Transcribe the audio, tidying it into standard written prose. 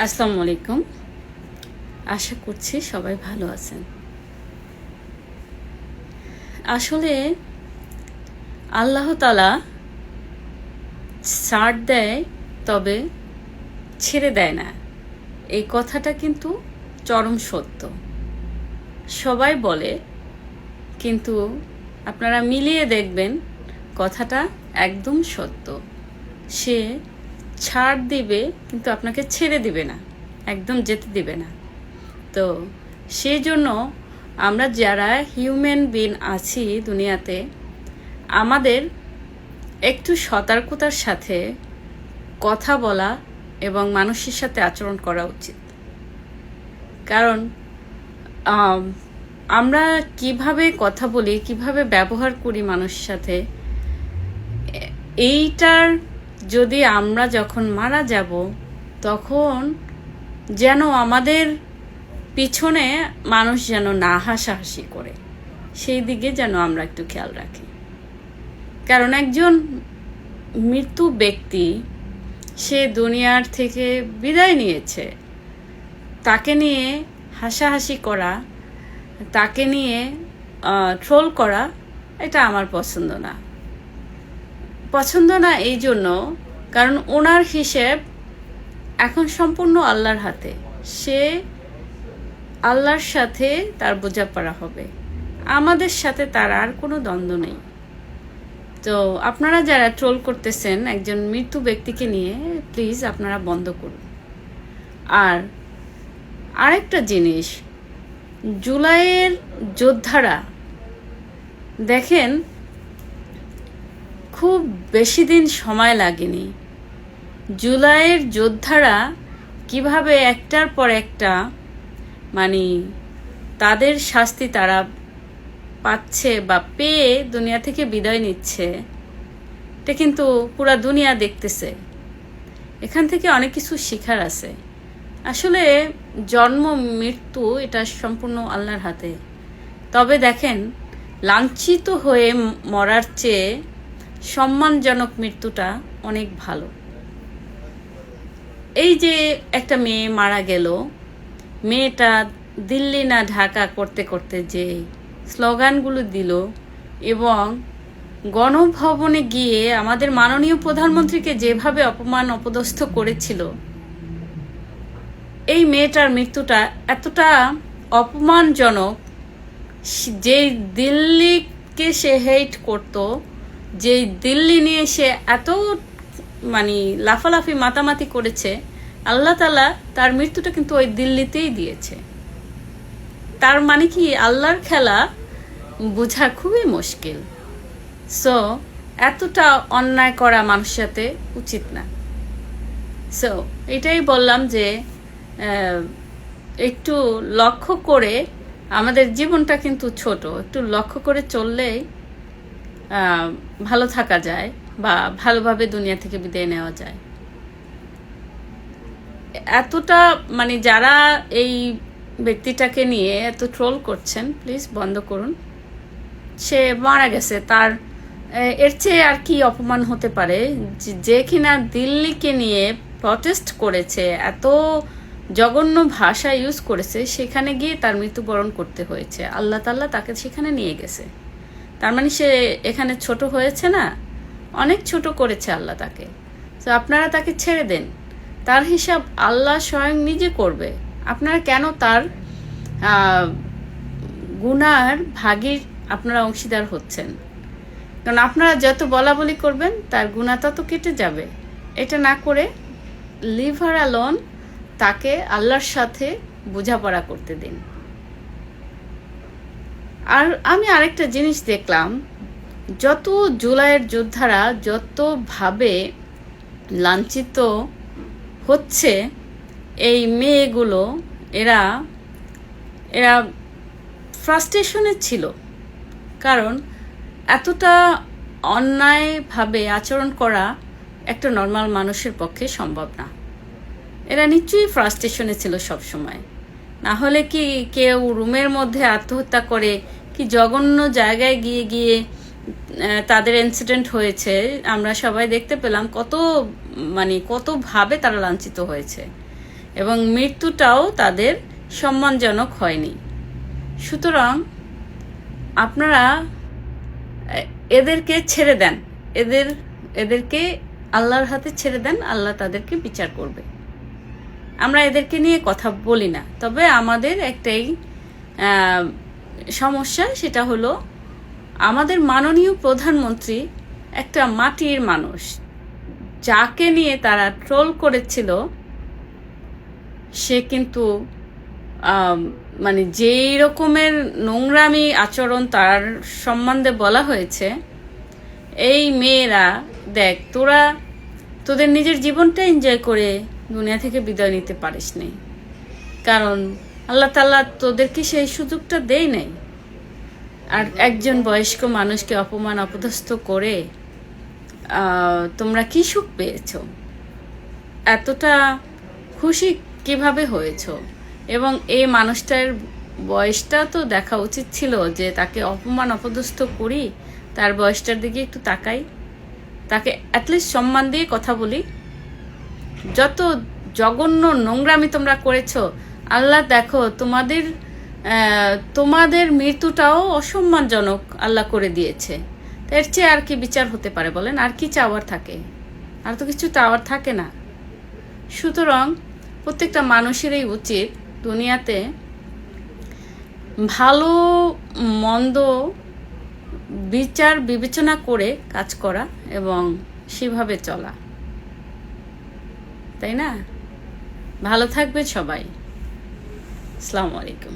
আসসালামু আলাইকুম। আশা করছি সবাই ভালো আছেন। আসলে আল্লাহ তাআলা ছাড় দেয়, তবে ছেড়ে দেয় না। এই কথাটা কিন্তু চরম সত্য। সবাই বলে, কিন্তু আপনারা মিলিয়ে দেখবেন কথাটা একদম সত্য। সে ছাড় দিবে, কিন্তু আপনাকে ছেড়ে দিবে না, একদম যেতে দিবে না। তো সেই জন্য আমরা যারা হিউম্যান বিং আছি দুনিয়াতে, আমাদের একটু সতর্কতার সাথে কথা বলা এবং মানুষের সাথে আচরণ করা উচিত। কারণ আমরা কিভাবে কথা বলি, কিভাবে ব্যবহার করি মানুষের সাথে, এইটার যদি আমরা যখন মারা যাব, তখন যেন আমাদের পিছনে মানুষ যেন না হাসাহাসি করে, সেই দিকে যেন আমরা একটু খেয়াল রাখি। কারণ একজন মৃত্যু ব্যক্তি, সে দুনিয়ার থেকে বিদায় নিয়েছে, তাকে নিয়ে হাসাহাসি করা, তাকে নিয়ে ট্রোল করা, এটা আমার পছন্দ না। এই জন্য, কারণ ওনার হিসেব এখন সম্পূর্ণ আল্লাহর হাতে। সে আল্লাহর সাথে তার বোঝাপড়া হবে, আমাদের সাথে তার আর কোনো দ্বন্দ্ব নেই। তো আপনারা যারা ট্রোল করতেছেন একজন মৃত্যু ব্যক্তিকে নিয়ে, প্লিজ আপনারা বন্ধ করুন। আর আরেকটা জিনিস, জুলাইয়ের যোদ্ধারা দেখেন, খুব বেশি দিন সময় লাগেনি। জুলাইয়ের যোদ্ধারা কিভাবে একটার পর একটা তাদের শাস্তি তারা পাচ্ছে বা পেয়ে দুনিয়া থেকে বিদায় নিচ্ছে, এটা কিন্তু পুরা দুনিয়া দেখতেছে। এখান থেকে অনেক কিছু শেখার আছে। আসলে জন্ম মৃত্যু এটা সম্পূর্ণ আল্লাহর হাতে। তবে দেখেন, লাঞ্ছিত হয়ে মরার চেয়ে সম্মানজনক মৃত্যুটা অনেক ভালো। এই যে একটা মেয়ে মারা গেল, মেয়েটা দিল্লি না ঢাকা করতে করতে যে স্লোগানগুলো দিল এবং গণভবনে গিয়ে আমাদের মাননীয় প্রধানমন্ত্রীকে যেভাবে অপমান অপদস্থ করেছিল, এই মেয়েটার মৃত্যুটা এতটা অপমানজনক। যেই দিল্লিকে সে হেট করত, যেই দিল্লি নিয়ে সে এত লাফালাফি মাতামাতি করেছে, আল্লাহ তাআলা তার মৃত্যুটা কিন্তু ওই দিল্লিতেই দিয়েছে। তার কি আল্লাহর খেলা বোঝা খুবই মুশকিল। সো এতটা অন্যায় করা মানুষের সাথে উচিত না। সো এটাই বললাম যে একটু লক্ষ্য করে, আমাদের জীবনটা কিন্তু ছোট, একটু লক্ষ্য করে চললেই ভালো থাকা যায় বা ভালোভাবে দুনিয়া থেকে বিদায় নেওয়া যায়। এতটা যারা এই ব্যক্তিটাকে নিয়ে এত ট্রোল করছেন, প্লিজ বন্ধ করুন। সে মারা গেছে, তার এর চেয়ে আর কি অপমান হতে পারে? যে কিনা দিল্লিকে নিয়ে প্রটেস্ট করেছে, এত জঘন্য ভাষা ইউজ করেছে, সেখানে গিয়ে তার মৃত্যুবরণ করতে হয়েছে। আল্লাহ তাআলা তাকে সেখানে নিয়ে গেছে। তার সে এখানে ছোট হয়েছে না, অনেক ছোট করেছে আল্লাহ তাকে। তো আপনারা তাকে ছেড়ে দেন, তার হিসাব আল্লাহ স্বয়ং নিজে করবে। আপনারা কেন তার গুনার ভাগীর আপনারা অংশীদার হচ্ছেন? কারণ আপনারা যত বলাবলি করবেন, তার গুনাহ তত কেটে যাবে। এটা না করে লিভ হার অ্যালোন, তাকে আল্লাহর সাথে বোঝাপড়া করতে দিন। আর আমি আরেকটা জিনিস দেখলাম, যত জুলাইয়ের যোদ্ধারা যতভাবে লাঞ্ছিত হচ্ছে, এই মেয়েগুলো, এরা ফ্রাস্ট্রেশনে ছিল। কারণ এতটা অন্যায়ভাবে আচরণ করা একটা নর্মাল মানুষের পক্ষে সম্ভব না। এরা নিশ্চয়ই ফ্রাস্ট্রেশনে ছিল সব সময়। না হলে কি কেউ রুমের মধ্যে আত্মহত্যা করে, কি জঘন্য জায়গায় গিয়ে গিয়ে তাদের ইনসিডেন্ট হয়েছে, আমরা সবাই দেখতে পেলাম কতভাবে তারা লাঞ্ছিত হয়েছে। এবং মৃত্যুটাও তাদের সম্মানজনক হয়নি। সুতরাং আপনারা এদেরকে ছেড়ে দেন, এদেরকে আল্লাহর হাতে ছেড়ে দেন, আল্লাহ তাদেরকে বিচার করবে। আমরা এদেরকে নিয়ে কথা বলি না, তবে আমাদের একটাই সমস্যা, সেটা হলো আমাদের মাননীয় প্রধানমন্ত্রী একটা মাটির মানুষ। যাকে নিয়ে তারা ট্রোল করেছিল সে কিন্তু মানে যেই রকমের নোংরামি আচরণ তার সম্বন্ধে বলা হয়েছে, এই মেয়েরা দেখ, তোদের নিজের জীবনটা এনজয় করে দুনিয়া থেকে বিদায় নিতে পারিস নাই, কারণ আল্লাহ তাআলা তোদেরকে সেই সুযোগটা দেয় নাই। আর একজন বয়স্ক মানুষকে অপমান অপদস্থ করে তোমরা কি সুখ পেয়েছ? এতটা খুশি কিভাবে হয়েছ? এবং এই মানুষটার বয়সটা তো দেখা উচিত ছিল, যে তাকে অপমান অপদস্থ করি, তার বয়সটার দিকে একটু তাকাই, তাকে অ্যাটলিস্ট সম্মান দিয়ে কথা বলি। যত জঘন্য নোংরামি তোমরা করেছো, আল্লাহ দেখো তোমাদের মৃত্যুটাও অসম্মানজনক আল্লাহ করে দিয়েছে। এর চেয়ে আর কি বিচার হতে পারে বলেন? আর কি চাওয়ার থাকে? আর তো কিছু চাওয়ার থাকে না। সুতরাং প্রত্যেকটা মানুষেরই উচিত দুনিয়াতে ভালো মন্দ বিচার বিবেচনা করে কাজ করা এবং সেভাবে চলা, তাই না? ভালো থাকবে সবাই। আসসালামু আলাইকুম।